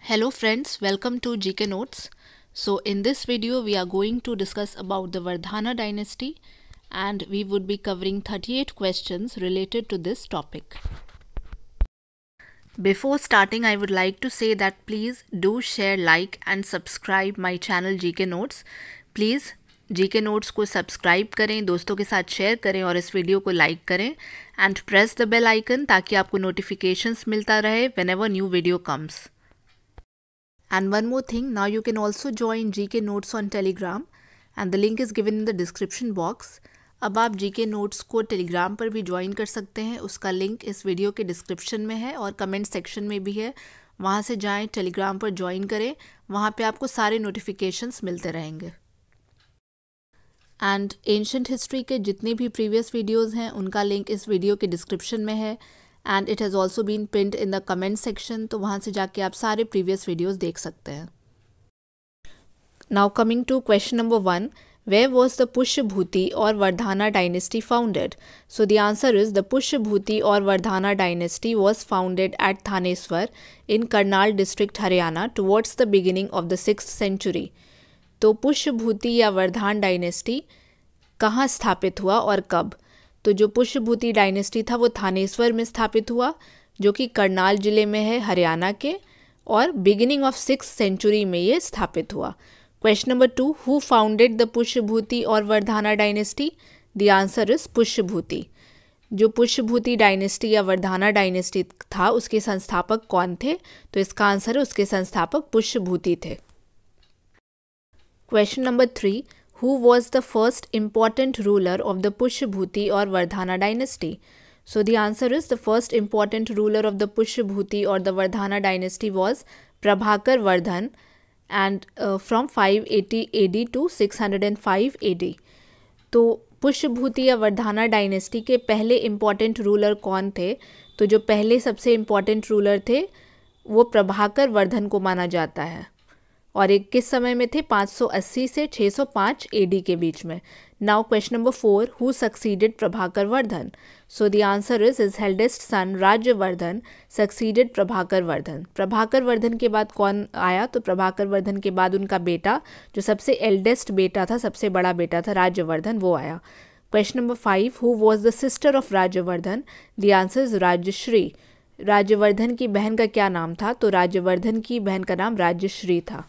Hello friends, welcome to GK Notes. So in this video we are going to discuss about the Vardhana dynasty and we would be covering 38 questions related to this topic. Before starting, I would like to say that please do share, like and subscribe my channel GK Notes. Please GK Notes को subscribe करें, दोस्तों के साथ share करें और इस video को like करें and press the bell icon ताकि आपको नोटिफिकेशंस मिलता रहे whenever new video comes. And one more thing, now you can also join GK Notes on Telegram and the link is given in the description box. अब आप GK Notes को Telegram पर भी join कर सकते हैं, उसका लिंक इस वीडियो के डिस्क्रिप्शन में है और कमेंट सेक्शन में भी है. वहाँ से जाएं, टेलीग्राम पर ज्वाइन करें, वहाँ पे आपको सारे नोटिफिकेशंस मिलते रहेंगे. एंड एंशिएंट हिस्ट्री के जितने भी प्रीवियस वीडियोज़ हैं उनका लिंक इस वीडियो के डिस्क्रिप्शन में है and it has also been pinned in the comment section, तो वहाँ से जाके आप सारे प्रीवियस वीडियोज़ देख सकते हैं. Now coming to question number 1, where was the Pushyabhuti or Vardhana dynasty founded? So the answer is the Pushyabhuti or Vardhana dynasty was founded at Thaneswar in Karnal district Haryana towards the beginning of the 6th century. तो पुष्यभूति या वर्धान dynasty कहाँ स्थापित हुआ और कब? तो जो Pushyabhuti dynasty था वो थानेश्वर में स्थापित हुआ जो कि करनाल ज़िले में है हरियाणा के, और बिगिनिंग ऑफ 6th सेंचुरी में ये स्थापित हुआ. Question number 2, who founded the Pushyabhuti or Vardhana dynasty? The answer is Pushyabhuti. जो पुष्यभूति डायनेस्टी या वर्धाना डायनेस्टी था उसके संस्थापक कौन थे? तो इसका आंसर है उसके संस्थापक पुष्यभूति थे. Question number 3, who was the first important ruler of the Pushyabhuti or Vardhana dynasty? So the answer is the first important ruler of the Pushyabhuti or the Vardhana dynasty was Prabhakar Vardhan and from 580 AD to 605 AD. तो पुष्यभूति या वर्धाना dynasty के पहले important ruler कौन थे? तो जो पहले सबसे इम्पॉर्टेंट रूलर थे वो प्रभाकर वर्धन को माना जाता है और एक किस समय में थे? 580 से 605 एडी के बीच में. Now question number 4, who succeeded Prabhakar Vardhan? So the answer is his eldest son Rajyavardhan succeeded Prabhakar Vardhan. Prabhakar Vardhan के बाद कौन आया? तो प्रभाकर वर्धन के बाद उनका बेटा, जो सबसे एल्डेस्ट बेटा था, सबसे बड़ा बेटा था राज्यवर्धन, वो आया. Question number 5, who was the sister of Rajyavardhan? The answer is Rajyashri. Rajyavardhan की बहन का क्या नाम था? तो राज्यवर्धन की बहन का नाम राज्यश्री था.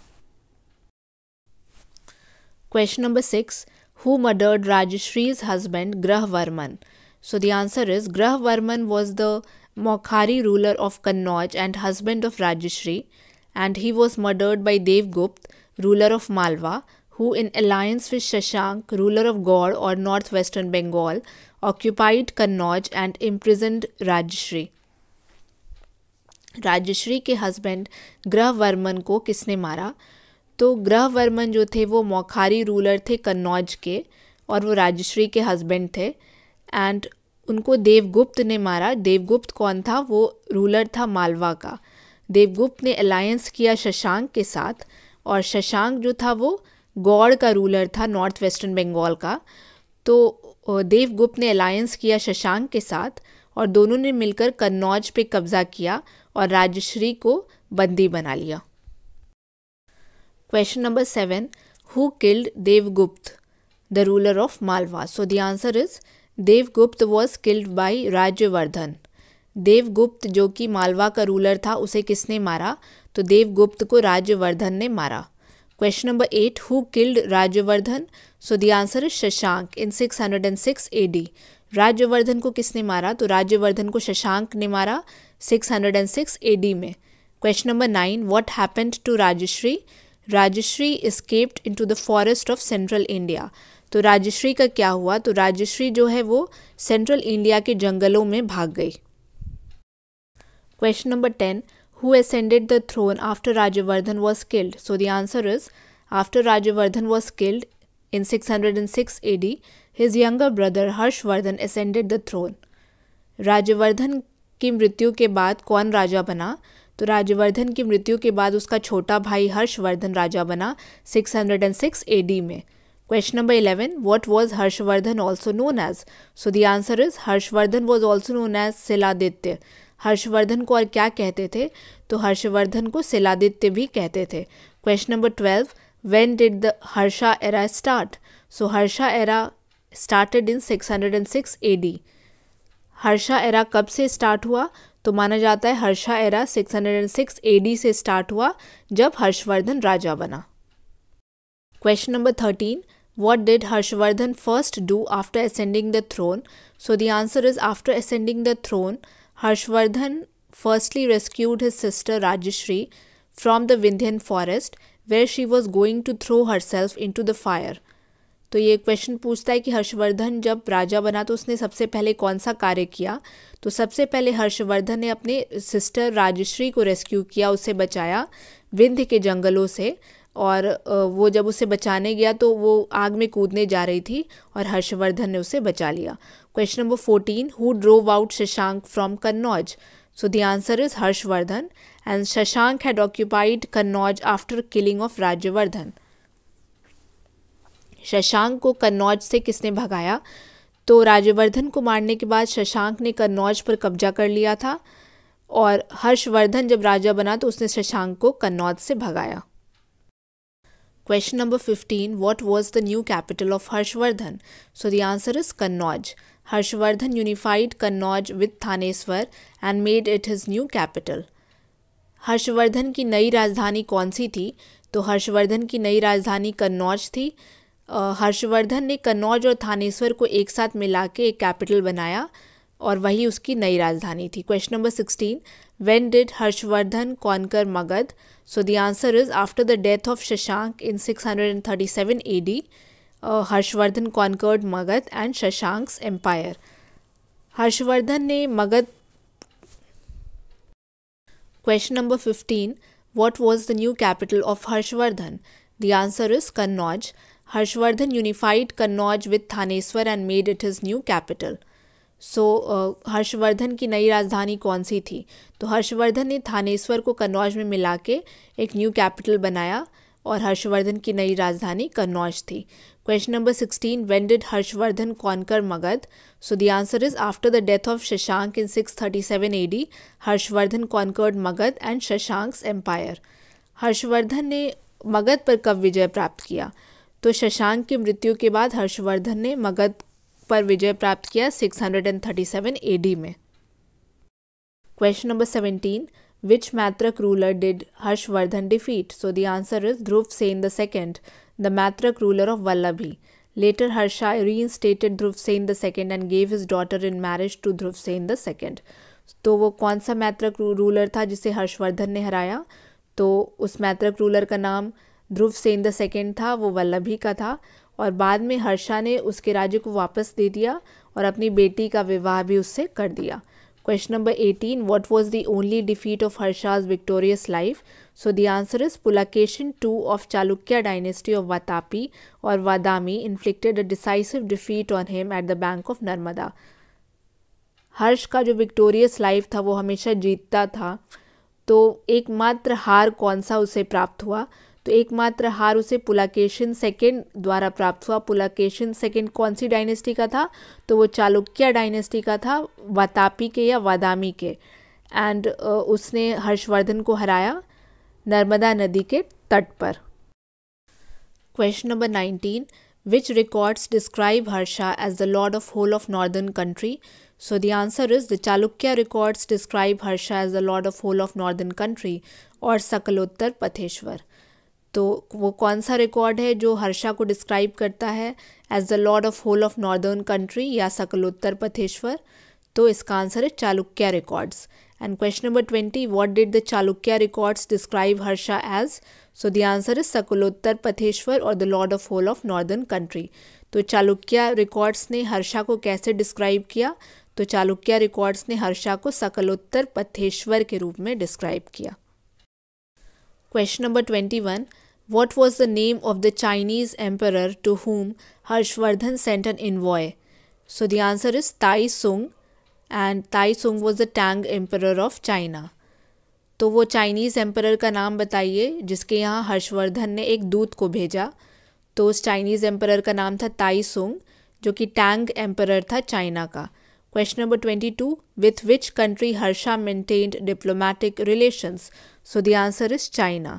Question number 6, who murdered Rajashree's husband Grahvarman? So the answer is Grahvarman was the Mokhari ruler of Kannauj and husband of Rajashree, and he was murdered by Devgupt, ruler of Malwa, who in alliance with Shashank, ruler of Gaur or northwestern Bengal, occupied Kannauj and imprisoned Rajashree. Rajshree के husband Grahavarman को किसने मारा? तो ग्रहवर्मन जो थे वो मौखारी ruler थे कन्नौज के और वो राजश्री के हस्बैंड थे एंड उनको देवगुप्त ने मारा. देवगुप्त कौन था? वो रूलर था मालवा का. देवगुप्त ने अलायंस किया शशांक के साथ और शशांक जो था वो गौड़ का रूलर था नॉर्थ वेस्टर्न बंगाल का. तो देवगुप्त ने अलायंस किया शशांक के साथ और दोनों ने मिलकर कन्नौज पे कब्जा किया और राजश्री को बंदी बना लिया. Question number 7, who killed Devgupt, the ruler of Malwa? So the answer is Devgupt was killed by Rajyavardhan. Devagupta जो कि मालवा का रूलर था उसे किसने मारा? तो देवगुप्त को राज्यवर्धन ने मारा. Question number 8, who killed Rajyavardhan? So the answer is Shashank in 606 AD. Rajyavardhan को किसने मारा? तो राज्यवर्धन को शशांक ने मारा 606 AD में. Question number 9, what happened to Rajashri? Rajshree escaped into the forest of central India. तो राजश्री का क्या हुआ? तो राजश्री जो है वो सेंट्रल इंडिया के जंगलों में भाग गई. Question number 10, who ascended the throne after Rajyavardhan was killed? So the answer is after Rajyavardhan was killed in 606 AD, his younger brother Harshvardhan ascended the throne. Rajvardhan की मृत्यु के बाद कौन राजा बना? तो राज्यवर्धन की मृत्यु के बाद उसका छोटा भाई हर्षवर्धन राजा बना 606 AD में. Question number 11, what was Harshvardhan also known as? So the answer is Harshvardhan was also known as Shiladitya. Harshvardhan को और क्या कहते थे? तो हर्षवर्धन को शिलादित्य भी कहते थे। Question number 12, when did the Harsha era start? So Harsha era started in 606 AD। Harsha era कब से स्टार्ट हुआ? तो माना जाता है हर्षा एरा 606 AD से स्टार्ट हुआ जब हर्षवर्धन राजा बना। Question number 13, what did Harshvardhan first do after ascending the throne? So the answer is, after ascending the throne, Harshvardhan firstly rescued his sister Rajashri from the Vindhyan forest where she was going to throw herself into the fire. तो ये question पूछता है कि हर्षवर्धन जब राजा बना तो उसने सबसे पहले कौन सा कार्य किया? तो सबसे पहले हर्षवर्धन ने अपने सिस्टर राजश्री को रेस्क्यू किया, उसे बचाया विंध्य के जंगलों से। और वो जब उसे बचाने गया तो वो आग में कूदने जा रही थी और हर्षवर्धन ने उसे बचा लिया। Question number 14, who drove out Shashank from Kannauj? So the answer is Harshvardhan, and Shashank had occupied Kannauj after killing of Rajyavardhan. Shashank को कन्नौज से किसने भगाया? तो राज्यवर्धन को मारने के बाद शशांक ने कन्नौज पर कब्जा कर लिया था और हर्षवर्धन जब राजा बना तो उसने शशांक को कन्नौज से भगाया। Question number 15, what was the new capital of Harshvardhan? So the answer is Kannauj. Harshvardhan unified Kannauj with Thaneswar and made it his new capital. Harshvardhan की नई राजधानी कौन सी थी? तो हर्षवर्धन की नई राजधानी कन्नौज थी। हर्षवर्धन ने कन्नौज और थानेश्वर को एक साथ मिला के एक कैपिटल बनाया और वही उसकी नई राजधानी थी। Question number 16, when did Harshavardhan conquer Magadha? So the answer is, after the death of Shashank in 637 AD, Harshavardhan conquered Magadha and Shashank's empire. Harshavardhan ने Magadha. Question number 15, what was the new capital of Harshavardhan? The answer is Kannauj. Harshavardhan unified Kannauj with Thaneshwar and made it his new capital. So Harshavardhan की नई राजधानी कौन सी थी? तो हर्षवर्धन ने थानेश्वर को कन्नौज में मिला के एक न्यू कैपिटल बनाया और हर्षवर्धन की नई राजधानी कन्नौज थी। Question number 16, when did Harshavardhan conquer Magadha? So the answer is, after the death of Shashank in 637 AD, Harshavardhan conquered Magadha and Shashank's empire. Harshavardhan ने मगध पर कब विजय प्राप्त किया? तो शशांक की मृत्यु के बाद हर्षवर्धन ने मगध पर विजय प्राप्त किया 637 AD में। Question number 17, which Maitraka ruler did Harshvardhan defeat? So the answer is Dhruvasena II, the Maitraka ruler of Valabhi. Later Harsha reinstated Dhruvasena II and gave his daughter in marriage to Dhruvasena II। तो वो कौन सा मैत्रक रूलर था जिसे हर्षवर्धन ने हराया? तो उस मैत्रक रूलर का नाम ध्रुवसेन II था, वो वल्लभी का था और बाद में हर्षा ने उसके राज्य को वापस दे दिया और अपनी बेटी का विवाह भी उससे कर दिया। Question number 18, what was the only defeat of Harsha's victorious life? So the answer is, Pulakeshin II of Chalukya dynasty of Vatapi or Badami inflicted a decisive defeat on him at the bank of Narmada. Harsha का जो विक्टोरियस लाइफ था वो हमेशा जीतता था, तो एकमात्र हार कौन सा उसे प्राप्त हुआ? तो एकमात्र हार उसे पुलकेशिन II द्वारा प्राप्त हुआ। पुलकेशिन II कौन सी डायनेस्टी का था? तो वो चालुक्य डायनेस्टी का था, वातापी के या वादामी के। एंड उसने हर्षवर्धन को हराया नर्मदा नदी के तट पर। Question number 19, which records describe Harsha as the lord of whole of northern country? So the answer is, the Chalukya records describe Harsha as the lord of whole of northern country और सकलोत्तर पथेश्वर। तो वो कौन सा रिकॉर्ड है जो हर्षा को डिस्क्राइब करता है as the lord of whole of northern country या सकलोत्तर पथेश्वर? तो इसका आंसर है Chalukya records. And question number 20, what did the Chalukya records describe Harsha as? So the answer is Sakalottara Patheshwar or the lord of whole of northern country. तो Chalukya records ने हर्षा को कैसे describe किया? तो चालुक्य रिकॉर्ड्स ने हर्षा को सकलोत्तर पथेश्वर के रूप में डिस्क्राइब किया। Question number 21, what was the name of the Chinese emperor to whom Harshvardhan sent an envoy? So the answer is Tai Sung, and Tai Sung was the Tang emperor of China. तो वो Chinese emperor का नाम बताइए जिसके यहाँ हर्षवर्धन ने एक दूत को भेजा। तो उस चाइनीज़ एम्परर का नाम था ताई सुंग, जो कि टैंग एम्परर था चाइना का। Question number 22. With which country Harsha maintained diplomatic relations? So the answer is China.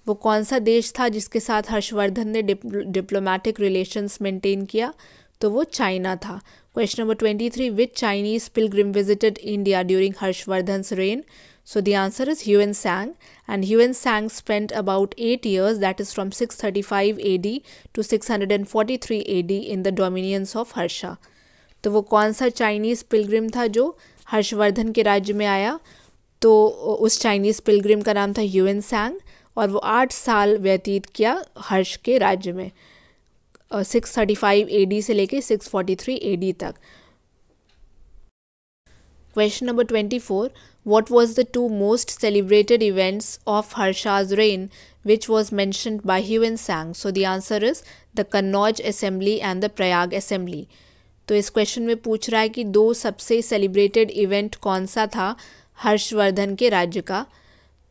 वो कौन सा देश था जिसके साथ हर्षवर्धन ने डिप्लोमेटिक रिलेशंस मेंटेन किया? तो वो चाइना था. Question number 23. Which Chinese pilgrim visited India during Harshvardhan's reign? So the answer is Yuan Sang, and Yuan Sang spent about 8 years, that is from 635 AD to 643 AD in the dominions of Harsha. तो वो कौन सा Chinese Pilgrim था जो हर्षवर्धन के राज्य में आया? तो उस चाइनीज़ पिलग्रिम का नाम था ह्यूएन सैंग, और वो 8 साल व्यतीत किया हर्ष के राज्य में, 635 AD से लेके 643 AD तक. Question number 24. What was the two most celebrated events of Harsha's reign which was mentioned by Yuan Sang? So the answer is the Kannauj Assembly and the Prayag Assembly. तो इस question में पूछ रहा है कि दो सबसे सेलिब्रेटेड इवेंट कौन सा था हर्षवर्धन के राज्य का,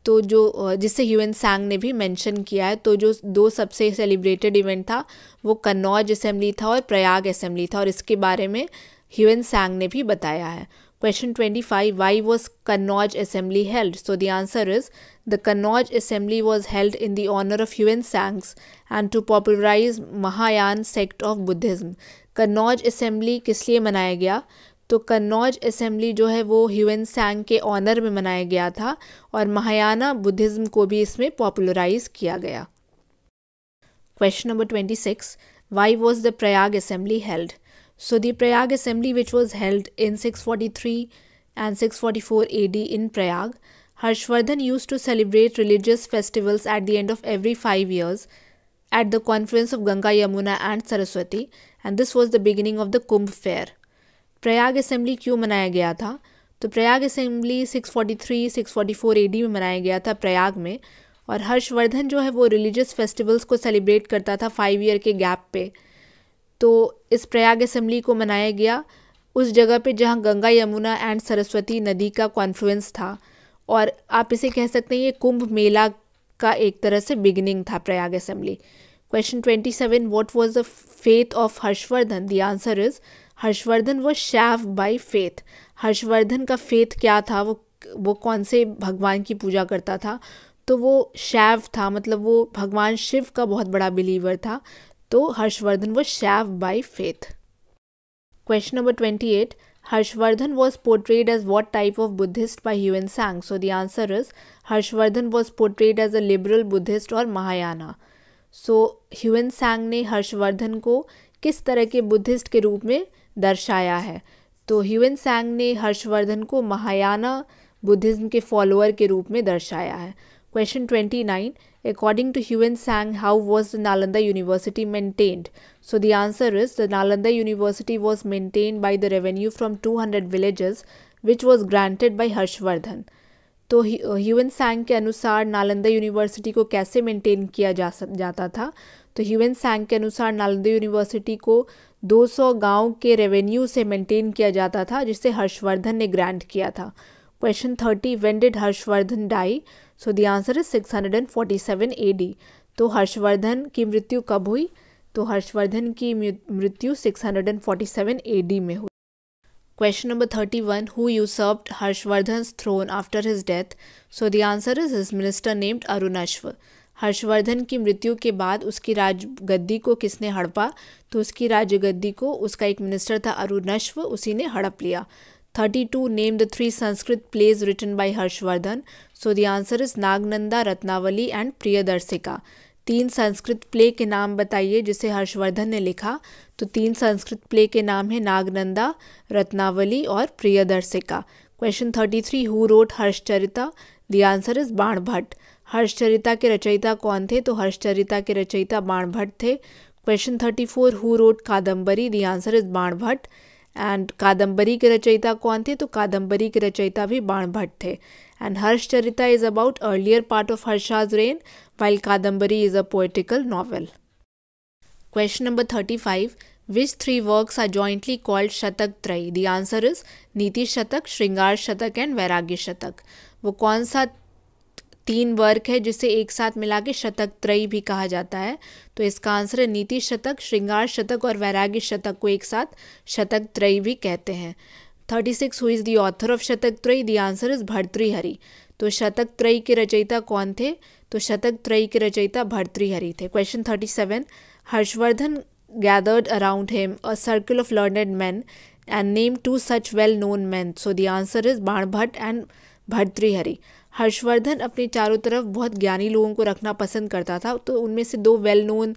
तो जो जिसे ह्यूएन सैंग ने भी मेंशन किया है. तो जो दो सबसे सेलिब्रेटेड इवेंट था वो कन्नौज असेंबली था और प्रयाग असेंबली था, और इसके बारे में ह्यूएन सैंग ने भी बताया है. Question 25. Why was Kannauj Assembly held? So the answer is the Kannauj Assembly was held in the honor of Yuan Sangs and to popularize Mahayana sect of Buddhism. Kannauj assembly किस लिए मनाया गया? तो कन्नौज असेंबली जो है वो ह्यूएन सैंग के ऑनर में मनाया गया था और महायाना बुद्धिज़्म को भी इसमें पॉपुलराइज किया गया. Question number 26. Why was the Prayag Assembly held? So the Prayag Assembly, which was held in 643 and 644 AD in Prayag, Harshvardhan used to celebrate religious festivals at the end of every 5 years at the confluence of Ganga, Yamuna and Saraswati, and this was the beginning of the Kumbh fair. Prayag assembly क्यों मनाया गया था? तो Prayag assembly 643-644 AD में मनाया गया था प्रयाग में, और हर्षवर्धन जो है वो रिलीजियस फेस्टिवल्स को सेलिब्रेट करता था 5 ईयर के गैप पे. तो इस प्रयाग असेंबली को मनाया गया उस जगह पे जहाँ गंगा, यमुना एंड सरस्वती नदी का कॉन्फ्लुएंस था, और आप इसे कह सकते हैं ये कुंभ मेला का एक तरह से बिगिनिंग था Prayag assembly. Question 27. What was the faith of Harshvardhan? The answer is Harshvardhan was Shaw by faith. Harshvardhan का फेथ क्या था? वो कौन से भगवान की पूजा करता था? तो वो शैव था, मतलब वो भगवान शिव का बहुत बड़ा बिलीवर था. तो Harshvardhan was Shaw by faith. Question number 28. Harshvardhan was portrayed as what type of Buddhist by Yuan Sang? So the answer is Harshvardhan was portrayed as a liberal Buddhist or Mahayana. So Hiuen सैंग ने हर्षवर्धन को किस तरह के Buddhist के रूप में दर्शाया है? तो ह्यूएन सैंग ने हर्षवर्धन को महायाना बुद्धिज्म के फॉलोअर के रूप में दर्शाया है. Question 29. According to Yuan Sang, how was the Nalanda University maintained? So the answer is the Nalanda University was maintained by the revenue from 200 villages which was granted by Harshvardhan. तो ह्यूएन सैंग के अनुसार Nalanda university को कैसे maintain किया जाता था? तो ह्यूएन सैंग के अनुसार नालंदा यूनिवर्सिटी को 200 गांव के रेवेन्यू से मेंटेन किया जाता था जिसे हर्षवर्धन ने ग्रांट किया था. Question 30. When did Harshvardhan die? So the answer is 647 AD. तो हर्षवर्धन की मृत्यु कब हुई? तो हर्षवर्धन की मृत्यु 647 AD में हुई. Question number 31. Who usurped Harshvardhan's throne after his death? So the answer is his minister named Arunashva. Harshvardhan की मृत्यु के बाद उसकी राजगद्दी को किसने हड़पा? तो उसकी राजगद्दी को उसका एक मिनिस्टर था अरुणश्व, उसी ने हड़प लिया. 32. Name the 3 Sanskrit plays written by Harshvardhan. So the answer is Nagananda, Ratnavali and Priyadarshika. 3 Sanskrit play के नाम बताइए जिसे हर्षवर्धन ने लिखा. तो 3 संस्कृत प्ले के नाम है नागनंदा, रत्नावली और Priyadarshika. Question 33. Who wrote हर्षचरिता? The answer is Banabhatta. हर्षचरिता के रचयिता कौन थे? तो हर्षचरिता के रचयिता बाणभट्ट थे. Question 34. Who wrote Kadambari? The answer is Banabhatta. And Kadambari के रचयिता कौन थे? तो कादम्बरी के रचयिता भी बाणभट्ट थे. And Harshacharita is about earlier part of Harsha's reign, while Kadambari is a poetical novel. Question number 35. Which 3 works are jointly called Shatak Trayi? The answer is नीति शतक, श्रृंगार शतक एंड वैराग्य शतक. वो कौन सा 3 वर्क है जिसे एक साथ मिला के शतक त्रयी भी कहा जाता है? तो इसका आंसर है नीति शतक, श्रृंगार शतक और वैराग्य शतक को एक साथ शतक त्रयी भी कहते हैं. 36 who is the author of Shataka Trayi? The answer is Bhartrihari. तो शतक त्रयी के रचयिता कौन थे? तो शतक त्रयी के रचयिता भर्तृहरि थे। Question 37, Harshvardhan gathered around him a circle of learned men and named two such well-known men. So the answer is Banabhatta and Bhartrihari. Harshvardhan अपने चारों तरफ बहुत ज्ञानी लोगों को रखना पसंद करता था, तो उनमें से दो वेल नोन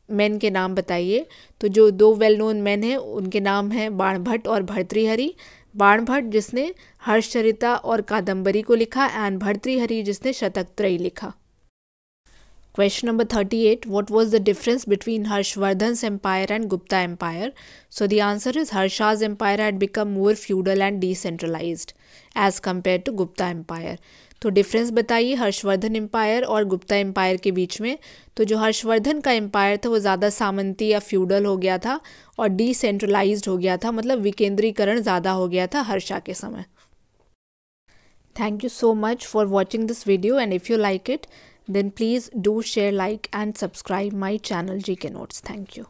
मैन के नाम बताइए। तो जो दो वेल नोन मैन हैं उनके नाम हैं बाणभट्ट और भर्तृहरि। बाणभट्ट जिसने हर्षचरिता और कादम्बरी को लिखा एंड भर्तृहरि जिसने शतक त्रयी लिखा। Question number 38, what was the difference between Harshvardhan's empire and Gupta empire? So the answer is Harsha's empire had become more feudal and decentralized as compared to Gupta empire. तो डिफरेंस बताइए Harshvardhan empire और Gupta empire के बीच में। तो जो हर्षवर्धन का empire था वो ज़्यादा सामंती या फ्यूडल हो गया था और डिसेंट्रलाइज्ड हो गया था, मतलब विकेंद्रीकरण ज़्यादा हो गया था हर्षा के समय। Thank you so much for watching this video, and if you like it, then please do share, like and subscribe my channel GK Notes. Thank you.